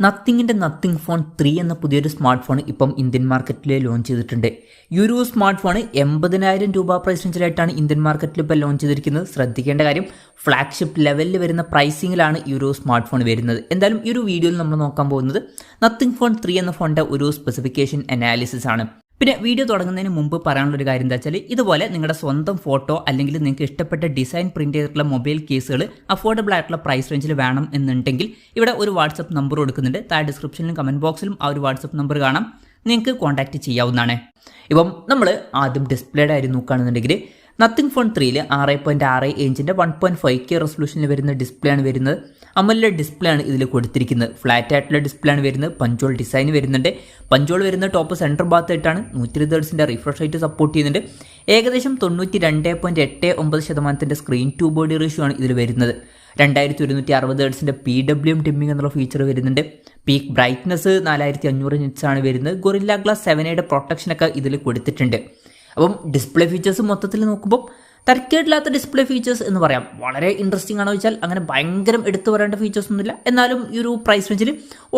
നത്തിങ്ങിൻ്റെ nothing phone 3 എന്ന പുതിയൊരു smart phone ഇപ്പം ഇന്ത്യൻ മാർക്കറ്റിൽ ലോഞ്ച് ചെയ്തിട്ടുണ്ട്. ഈ ഒരു സ്മാർട്ട് ഫോൺ 80,000 രൂപ പ്രൈസ് റേഞ്ചിലായിട്ടാണ് ഇന്ത്യൻ മാർക്കറ്റിൽ ഇപ്പോൾ ലോഞ്ച് ചെയ്തിരിക്കുന്നത്. ശ്രദ്ധിക്കേണ്ട കാര്യം, ഫ്ലാഗ്ഷിപ്പ് ലെവലിൽ വരുന്ന പ്രൈസിങ്ങിലാണ് ഈ ഒരു സ്മാർട്ട് ഫോൺ വരുന്നത്. എന്തായാലും ഈ ഒരു വീഡിയോയിൽ നമ്മൾ നോക്കാൻ പോകുന്നത് നത്തിങ് ഫോൺ 3 എന്ന ഫോണിൻ്റെ ഒരു സ്പെസിഫിക്കേഷൻ അനാലിസിസ് ആണ്. പിന്നെ വീഡിയോ തുടങ്ങുന്നതിന് മുമ്പ് പറയാനുള്ളൊരു കാര്യം എന്താ വെച്ചാൽ, ഇതുപോലെ നിങ്ങളുടെ സ്വന്തം ഫോട്ടോ അല്ലെങ്കിൽ നിങ്ങൾക്ക് ഇഷ്ടപ്പെട്ട ഡിസൈൻ പ്രിന്റ് ചെയ്തിട്ടുള്ള മൊബൈൽ കേസുകൾ അഫോർഡബിൾ ആയിട്ടുള്ള പ്രൈസ് റേഞ്ചിൽ വേണം എന്നുണ്ടെങ്കിൽ ഇവിടെ ഒരു വാട്സപ്പ് നമ്പർ കൊടുക്കുന്നുണ്ട്. താഴെ ഡിസ്ക്രിപ്ഷനിലും കമന്റ് ബോക്സിലും ആ ഒരു വാട്സപ്പ് നമ്പർ കാണാം, നിങ്ങൾക്ക് കോൺടാക്ട് ചെയ്യാവുന്നതാണ്. ഇപ്പം നമ്മൾ ആദ്യം ഡിസ്പ്ലേയുടെ കാര്യം നോക്കുകയാണെന്നുണ്ടെങ്കിൽ നത്തിങ് ഫോൺ 3 6.6 ഇഞ്ചിൻ്റെ 1.5K റെസൊല്യൂഷനിൽ വരുന്ന ഡിസ്പ്ലേ ആണ് വരുന്നത്. അമോലെഡ് ഡിസ്പ്ലേ ആണ് ഇതിൽ കൊടുത്തിരിക്കുന്നത്. ഫ്ലാറ്റ് ആയിട്ടുള്ള ഡിസ്പ്ലേ ആണ് വരുന്നത്. പഞ്ചോൾ ഡിസൈൻ വരുന്നുണ്ട്. പഞ്ചോൾ വരുന്ന ടോപ്പ് സെൻറ്റർ ഭാഗത്തായിട്ടാണ്. 120 Hz റിഫ്രഷ് റേറ്റ് സപ്പോർട്ട് ചെയ്യുന്നുണ്ട്. ഏകദേശം 92.89% സ്ക്രീൻ ടു ബോഡി റേഷ്യോ ആണ് ഇതിൽ വരുന്നത്. 2160 Hz PWM ഡിമ്മിംഗ് എന്നുള്ള ഫീച്ചർ വരുന്നുണ്ട്. പീക്ക് ബ്രൈറ്റ്നസ് 4500 nits ആണ് വരുന്നത്. ഗൊറില്ല ഗ്ലാസ് 7A പ്രൊട്ടക്ഷനൊക്കെ ഇതിൽ കൊടുത്തിട്ടുണ്ട്. അപ്പം ഡിസ്പ്ലേ ഫീച്ചേഴ്സ് മൊത്തത്തിൽ നോക്കുമ്പോൾ തരക്കേടില്ലാത്ത ഡിസ്പ്ലേ ഫീച്ചേഴ്സ് എന്ന് പറയാം. വളരെ ഇൻട്രസ്റ്റിംഗ് ആണോ ചോദിച്ചാൽ അങ്ങനെ ഭയങ്കരം എടുത്തു പറയേണ്ട ഫീച്ചേഴ്സ് ഒന്നുമില്ല. എന്നാലും ഈ ഒരു പ്രൈസ് റേഞ്ചിൽ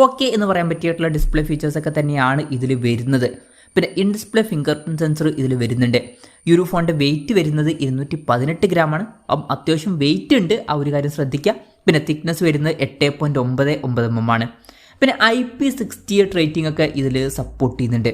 ഓക്കെ എന്ന് പറയാൻ പറ്റിയിട്ടുള്ള ഡിസ്പ്ലേ ഫീച്ചേഴ്സ് ഒക്കെ തന്നെയാണ് ഇതിൽ വരുന്നത്. പിന്നെ in display finger print sensor ഇതിൽ വരുന്നുണ്ട്. ഈ ഒരു ഫോണിൻ്റെ വെയിറ്റ് വരുന്നത് 218 ഗ്രാമാണ്. അപ്പം അത്യാവശ്യം വെയിറ്റ് ഉണ്ട്, ആ ഒരു കാര്യം ശ്രദ്ധിക്കുക. പിന്നെ തിക്നെസ് വരുന്നത് 8.99 mm ആണ്. പിന്നെ IP68 റേറ്റിംഗ് ഒക്കെ ഇതിൽ സപ്പോർട്ട് ചെയ്യുന്നുണ്ട്.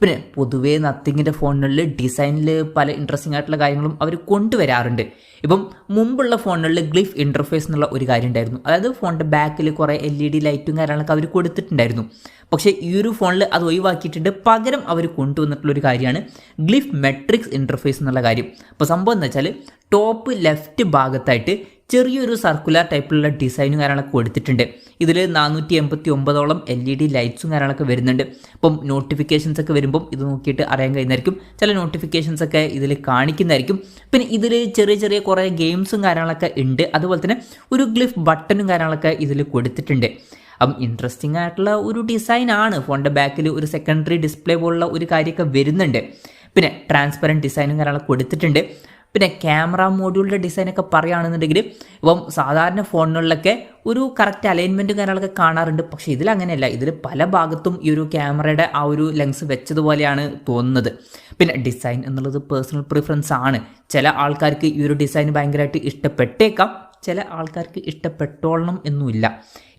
പിന്നെ പൊതുവേ നത്തിങ്ങിൻ്റെ ഫോണുകളിൽ ഡിസൈനിൽ പല ഇൻട്രസ്റ്റിംഗ് ആയിട്ടുള്ള കാര്യങ്ങളും അവർ കൊണ്ടുവരാറുണ്ട്. ഇപ്പം മുമ്പുള്ള ഫോണുകളിൽ ഗ്ലിഫ് ഇൻ്റർഫേസ് എന്നുള്ള ഒരു കാര്യം ഉണ്ടായിരുന്നു. അതായത് ഫോണിൻ്റെ ബാക്കിൽ കുറേ LED ലൈറ്റും കാര്യങ്ങളൊക്കെ അവർ കൊടുത്തിട്ടുണ്ടായിരുന്നു. പക്ഷേ ഈ ഒരു ഫോണിൽ അത് ഒഴിവാക്കിയിട്ടുണ്ട്. പകരം അവർ കൊണ്ടുവന്നിട്ടുള്ളൊരു കാര്യമാണ് ഗ്ലിഫ് മെട്രിക്സ് ഇൻ്റർഫേസ് എന്നുള്ള കാര്യം. അപ്പോൾ സംഭവം എന്താ വെച്ചാൽ, ടോപ്പ് ലെഫ്റ്റ് ഭാഗത്തായിട്ട് ചെറിയൊരു സർക്കുലർ ടൈപ്പിലുള്ള ഡിസൈനും കാര്യങ്ങളൊക്കെ കൊടുത്തിട്ടുണ്ട്. ഇതിൽ 489ഓളം LED ലൈറ്റ്സും കാര്യങ്ങളൊക്കെ വരുന്നുണ്ട്. ഇപ്പം നോട്ടിഫിക്കേഷൻസ് ഒക്കെ വരുമ്പം ഇത് നോക്കിയിട്ട് അറിയാൻ കഴിയുന്നതായിരിക്കും. ചില നോട്ടിഫിക്കേഷൻസ് ഒക്കെ ഇതിൽ കാണിക്കുന്നതായിരിക്കും. പിന്നെ ഇതിൽ ചെറിയ ചെറിയ കുറേ ഗെയിംസും കാര്യങ്ങളൊക്കെ ഉണ്ട്. അതുപോലെ തന്നെ ഒരു ഗ്ലിഫ് ബട്ടണും കാര്യങ്ങളൊക്കെ ഇതിൽ കൊടുത്തിട്ടുണ്ട്. അപ്പം ഇൻട്രസ്റ്റിംഗ് ആയിട്ടുള്ള ഒരു ഡിസൈൻ ആണ്. ഫോണിൻ്റെ ബാക്കിൽ ഒരു സെക്കൻഡറി ഡിസ്പ്ലേ പോലുള്ള ഒരു കാര്യമൊക്കെ വരുന്നുണ്ട്. പിന്നെ ട്രാൻസ്പെറൻറ്റ് ഡിസൈനും കാര്യങ്ങളൊക്കെ കൊടുത്തിട്ടുണ്ട്. പിന്നെ ക്യാമറ മോഡ്യൂളിൻ്റെ ഡിസൈനൊക്കെ പറയുകയാണെന്നുണ്ടെങ്കിൽ ഇപ്പം സാധാരണ ഫോണുകളിലൊക്കെ ഒരു കറക്റ്റ് അലൈൻമെൻറ്റും കാര്യങ്ങളൊക്കെ കാണാറുണ്ട്. പക്ഷേ ഇതിലങ്ങനെയല്ല. ഇതിൽ പല ഭാഗത്തും ഈ ഒരു ക്യാമറയുടെ ആ ഒരു ലെൻസ് വെച്ചതുപോലെയാണ് തോന്നുന്നത്. പിന്നെ ഡിസൈൻ എന്നുള്ളത് പേഴ്സണൽ പ്രിഫറൻസ് ആണ്. ചില ആൾക്കാർക്ക് ഈ ഒരു ഡിസൈൻ ഭയങ്കരമായിട്ട് ഇഷ്ടപ്പെട്ടേക്കാം, ചില ആൾക്കാർക്ക് ഇഷ്ടപ്പെട്ടോളണം എന്നുമില്ല.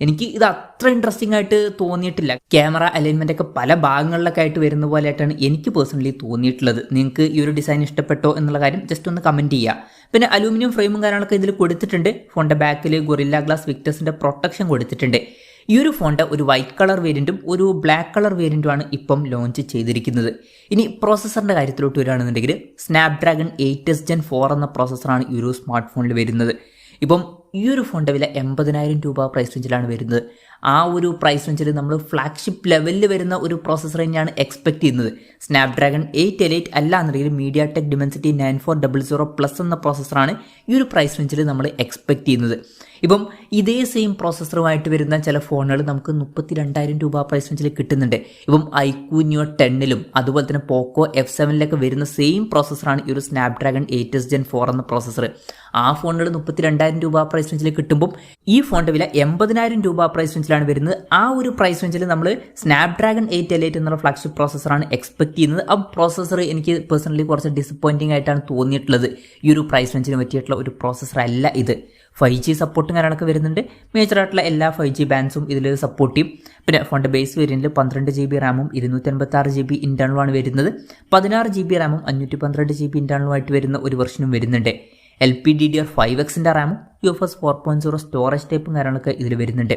എനിക്ക് ഇത് അത്ര ഇൻട്രസ്റ്റിംഗ് ആയിട്ട് തോന്നിയിട്ടില്ല. ക്യാമറ അലൈൻമെൻ്റ് ഒക്കെ പല ഭാഗങ്ങളിലൊക്കെ ആയിട്ട് വരുന്ന പോലെയായിട്ടാണ് എനിക്ക് പേഴ്സണലി തോന്നിയിട്ടുള്ളത്. നിങ്ങൾക്ക് ഈ ഒരു ഡിസൈൻ ഇഷ്ടപ്പെട്ടോ എന്നുള്ള കാര്യം ജസ്റ്റ് ഒന്ന് കമൻറ്റ് ചെയ്യുക. പിന്നെ അലൂമിനിയം ഫ്രെയിമും കാര്യങ്ങളൊക്കെ ഇതിൽ കൊടുത്തിട്ടുണ്ട്. ഫോണിൻ്റെ ബാക്കിൽ ഗൊറില്ല ഗ്ലാസ് വിക്ടേഴ്സിൻ്റെ പ്രൊട്ടക്ഷൻ കൊടുത്തിട്ടുണ്ട്. ഈ ഒരു ഫോണിൻ്റെ ഒരു വൈറ്റ് കളർ വേരിയൻറ്റും ഒരു ബ്ലാക്ക് കളർ വേരിയൻറ്റുമാണ് ഇപ്പം ലോഞ്ച് ചെയ്തിരിക്കുന്നത്. ഇനി പ്രോസസ്സറിൻ്റെ കാര്യത്തിലോട്ട് വരികയാണെന്നുണ്ടെങ്കിൽ സ്നാപ്ഡ്രാഗൺ 8s Gen 4 എന്ന പ്രോസസ്സറാണ് ഈ ഒരു സ്മാർട്ട് ഫോണിൽ വരുന്നത്. ഇപ്പം ഈ ഒരു ഫോണിൻ്റെ വില 80,000 രൂപ പ്രൈസ് റേഞ്ചിലാണ് വരുന്നത്. ആ ഒരു പ്രൈസ് റേഞ്ചിൽ നമ്മൾ ഫ്ലാഗ്ഷിപ്പ് ലെവലിൽ വരുന്ന ഒരു പ്രോസസ്സർ തന്നെയാണ് എക്സ്പെക്ട് ചെയ്യുന്നത്. സ്നാപ്ഡ്രാഗൺ 8Elite അല്ല എന്നുണ്ടെങ്കിൽ MediaTek Dimensity 9400+ എന്ന പ്രോസസ്സറാണ് ഈ ഒരു പ്രൈസ് റേഞ്ചിൽ നമ്മൾ എക്സ്പെക്ട് ചെയ്യുന്നത്. ഇപ്പം ഇതേ സെയിം പ്രോസസ്സറുമായിട്ട് വരുന്ന ചില ഫോണുകൾ നമുക്ക് 32,000 രൂപ പ്രൈസ് റേഞ്ചിൽ കിട്ടുന്നുണ്ട്. ഇപ്പം iQOO Neo 10ലും അതുപോലെ തന്നെ പോക്കോ F7 വരുന്ന സെയിം പ്രോസസ്സറാണ് ഈ ഒരു സ്നാപ്ഡ്രാഗൺ 8s Gen 4 എന്ന പ്രോസസ്സർ. ആ ഫോണുകൾ 32,000 രൂപ പ്രൈസ് റേഞ്ചിൽ കിട്ടുമ്പോൾ ഈ ഫോണിൻ്റെ വില 80,000 രൂപ പ്രൈസ് റേഞ്ചിലാണ് വരുന്നത്. ആ ഒരു പ്രൈസ് റേഞ്ചിൽ നമ്മൾ സ്നാപ്ഡ്രാഗൺ 8Elite എന്നുള്ള ഫ്ലാഗ്ഷിപ്പ് പ്രോസസ്സറാണ് എക്സ്പെക്ട് ചെയ്യുന്നത്. ആ പ്രോസസ്സർ എനിക്ക് പേഴ്സണലി കുറച്ച് ഡിസപ്പോയിൻറ്റിംഗ് ആയിട്ടാണ് തോന്നിയിട്ടുള്ളത്. ഈ ഒരു പ്രൈസ് റേഞ്ചിന് പറ്റിയിട്ടുള്ള ഒരു പ്രോസസ്സർ അല്ല ഇത്. 5G സപ്പോർട്ടും കാര്യങ്ങളൊക്കെ വരുന്നുണ്ട്. മേജറായിട്ടുള്ള എല്ലാ 5G ബാൻഡ്സും ഇതിൽ സപ്പോർട്ട് ചെയ്യും. പിന്നെ ഫോണിൻ്റെ ബേസ് വേരിയൻറ്റിൽ 12GB റാമും 256GB ഇൻറ്റേർണലുമാണ് വരുന്നത്. 16GB റാമും 512GB ഇൻറ്റേർണലുമായിട്ട് വരുന്ന ഒരു വെർഷനും വരുന്നുണ്ട്. LPDDR5X റാമും UFS 4.0 സ്റ്റോറേജ് ടൈപ്പും കാര്യങ്ങളൊക്കെ ഇതിൽ വരുന്നുണ്ട്.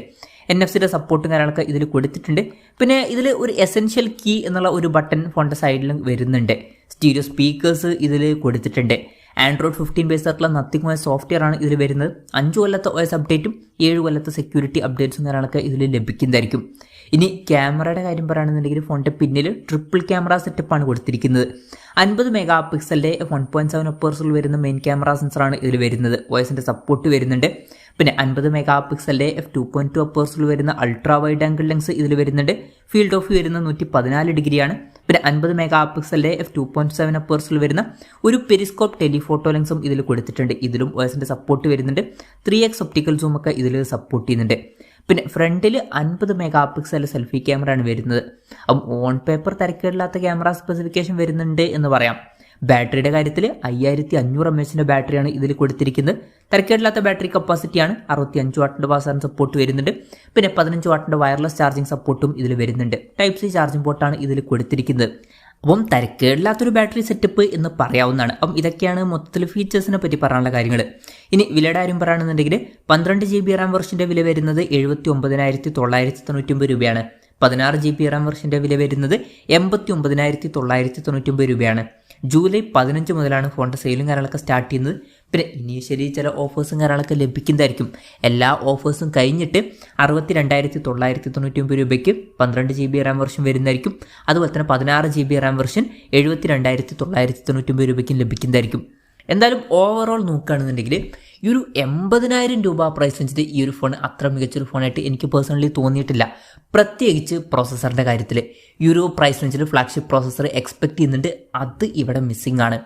NFC സപ്പോർട്ടും കാര്യങ്ങളൊക്കെ ഇതിൽ കൊടുത്തിട്ടുണ്ട്. പിന്നെ ഇതിൽ ഒരു എസെൻഷ്യൽ കീ എന്നുള്ള ഒരു ബട്ടൺ ഫോണിൻ്റെ സൈഡിലും വരുന്നുണ്ട്. സ്റ്റീരിയോ സ്പീക്കേഴ്സ് ഇതിൽ കൊടുത്തിട്ടുണ്ട്. ആൻഡ്രോയിഡ് 15 ബേസ് ആയിട്ടുള്ള നത്തിങ് OS സോഫ്റ്റ്വെയർ ആണ് ഇതിൽ വരുന്നത്. 5 കൊല്ലത്തെ OS അപ്ഡേറ്റും 7 കൊല്ലത്തെ സെക്യൂരിറ്റി അപ്ഡേറ്റ്സും കാര്യങ്ങളൊക്കെ ഇതിൽ ലഭിക്കുന്നതായിരിക്കും. ഇനി ക്യാമറയുടെ കാര്യം പറയുകയാണെന്നുണ്ടെങ്കിൽ ഫോണിൻ്റെ പിന്നിൽ ട്രിപ്പിൾ ക്യാമറ സെറ്റപ്പാണ് കൊടുത്തിരിക്കുന്നത്. 50 MP 1.7 അപ്പേഴ്സിൽ വരുന്ന മെയിൻ ക്യാമറ സെൻസറാണ് ഇതിൽ വരുന്നത്. OSൻ്റെ സപ്പോർട്ട് വരുന്നുണ്ട്. പിന്നെ 50 MP f2.2 അപ്പേഴ്സിൽ വരുന്ന അൾട്രാ വൈഡ് ആംഗിൾ ലെൻസ് ഇതിൽ വരുന്നുണ്ട്. ഫീൽഡ് ഓഫ് വ്യൂ വരുന്ന 114 ഡിഗ്രിയാണ്. പിന്നെ 50 MP f2.7 അപ്പേഴ്സിൽ വരുന്ന ഒരു പെരിസ്കോപ്പ് ടെലിഫോട്ടോ ലെൻസും ഇതിൽ കൊടുത്തിട്ടുണ്ട്. ഇതിലും OSൻ്റെ സപ്പോർട്ട് വരുന്നുണ്ട്. 3x ഒപ്റ്റിക്കൽ സൂം ഒക്കെ ഇതിൽ സപ്പോർട്ട് ചെയ്യുന്നുണ്ട്. പിന്നെ ഫ്രണ്ടിൽ 50 മെഗാ പിക്സൽ സെൽഫി ക്യാമറയാണ് വരുന്നത്. അപ്പം ഓൺ പേപ്പർ തരക്കേടില്ലാത്ത ക്യാമറ സ്പെസിഫിക്കേഷൻ വരുന്നുണ്ട് എന്ന് പറയാം. ബാറ്ററിയുടെ കാര്യത്തിൽ 5500 mAh ബാറ്ററിയാണ് ഇതിൽ കൊടുത്തിരിക്കുന്നത്. തരക്കേടില്ലാത്ത ബാറ്ററി കപ്പാസിറ്റിയാണ്. 65 വാട്ടിൻ്റെ ഫാസ്റ്റ് ചാർജിംഗ് സപ്പോർട്ട് വരുന്നുണ്ട്. പിന്നെ 15 വാട്ടിൻ്റെ വയർലെസ് ചാർജിംഗ് സപ്പോർട്ടും ഇതിൽ വരുന്നുണ്ട്. ടൈപ്പ് സി ചാർജിംഗ് പോർട്ടാണ് ഇതിൽ കൊടുത്തിരിക്കുന്നത്. അപ്പം തരക്കേടില്ലാത്തൊരു ബാറ്ററി സെറ്റപ്പ് എന്ന് പറയാവുന്നതാണ്. അപ്പം ഇതൊക്കെയാണ് മൊത്തത്തിൽ ഫീച്ചേഴ്സിനെ പറ്റി പറയാനുള്ള കാര്യങ്ങൾ. ഇനി വിലയുടെ കാര്യം പറയുകയാണെന്നുണ്ടെങ്കിൽ 12 GB റാം വെർഷൻ്റെ വില വരുന്നത് 79,999 രൂപയാണ്. 16 GB റാം വെർഷൻ്റെ വില വരുന്നത് 89,999 രൂപയാണ്. ജൂലൈ 15 മുതലാണ് ഫോണിൻ്റെ സെയിലും കാര്യങ്ങളൊക്കെ സ്റ്റാർട്ട് ചെയ്യുന്നത്. പിന്നെ ഇനീഷ്യലി ചില ഓഫേഴ്സും കാര്യങ്ങളൊക്കെ ലഭിക്കുന്നതായിരിക്കും. എല്ലാ ഓഫേഴ്സും കഴിഞ്ഞിട്ട് 62,999 രൂപയ്ക്ക് 12 GB റാം വെർഷൻ വരുന്നതായിരിക്കും. അതുപോലെ തന്നെ 16 GB റാം വെർഷൻ 72,999 രൂപയ്ക്കും ലഭിക്കുന്നതായിരിക്കും. എന്തായാലും ഓവറോൾ നോക്കുകയാണെന്നുണ്ടെങ്കിൽ ഈ ഒരു 80,000 രൂപ പ്രൈസ് റേഞ്ചിൽ ഈ ഒരു ഫോൺ അത്ര മികച്ചൊരു ഫോണായിട്ട് എനിക്ക് പേഴ്സണലി തോന്നിയിട്ടില്ല. പ്രത്യേകിച്ച് പ്രോസസ്സറിൻ്റെ കാര്യത്തിൽ ഈ ഒരു പ്രൈസ് റേഞ്ചിൽ ഫ്ലാഗ്ഷിപ്പ് പ്രോസസ്സർ എക്സ്പെക്ട് ചെയ്യുന്നുണ്ട്. അത് ഇവിടെ മിസ്സിംഗ് ആണ്.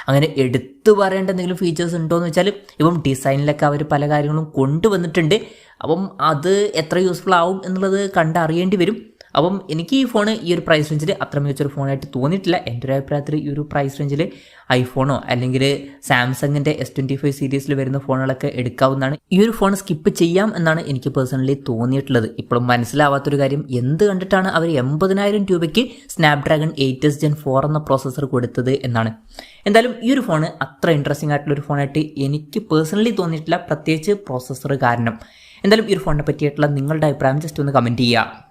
അങ്ങനെ എടുത്തു പറയേണ്ട എന്തെങ്കിലും ഫീച്ചേഴ്സ് ഉണ്ടോ എന്ന് വെച്ചാൽ ഇപ്പം ഡിസൈനിലൊക്കെ അവർ പല കാര്യങ്ങളും കൊണ്ടുവന്നിട്ടുണ്ട്. അപ്പം അത് എത്ര യൂസ്ഫുൾ ആവും എന്നുള്ളത് കണ്ടറിയേണ്ടി വരും. അപ്പം എനിക്ക് ഈ ഫോൺ ഈ ഒരു പ്രൈസ് റേഞ്ചിൽ അത്ര മികച്ചൊരു ഫോണായിട്ട് തോന്നിയിട്ടില്ല. എൻ്റെ ഒരു അഭിപ്രായത്തിൽ ഈ ഒരു പ്രൈസ് റേഞ്ചിൽ ഐഫോണോ അല്ലെങ്കിൽ സാംസങ്ങിൻ്റെ S25 സീരീസിൽ വരുന്ന ഫോണുകളൊക്കെ എടുക്കാവുന്നതാണ്. ഈ ഒരു ഫോൺ സ്കിപ്പ് ചെയ്യാം എന്നാണ് എനിക്ക് പേഴ്സണലി തോന്നിയിട്ടുള്ളത്. ഇപ്പോഴും മനസ്സിലാവാത്തൊരു കാര്യം, എന്ത് കണ്ടിട്ടാണ് അവർ 80,000 രൂപയ്ക്ക് സ്നാപ്ഡ്രാഗൺ 8s Gen 4 എന്ന പ്രോസസ്സർ കൊടുത്തത് എന്നാണ്. എന്തായാലും ഈ ഒരു ഫോൺ അത്ര ഇൻട്രസ്റ്റിംഗ് ആയിട്ടുള്ളൊരു ഫോണായിട്ട് എനിക്ക് പേഴ്സണലി തോന്നിയിട്ടില്ല, പ്രത്യേകിച്ച് പ്രോസസ്സർ കാരണം. എന്തായാലും ഈ ഒരു ഫോണിനെ പറ്റിയിട്ടുള്ള നിങ്ങളുടെ അഭിപ്രായം ജസ്റ്റ് ഒന്ന് കമൻറ്റ് ചെയ്യുക.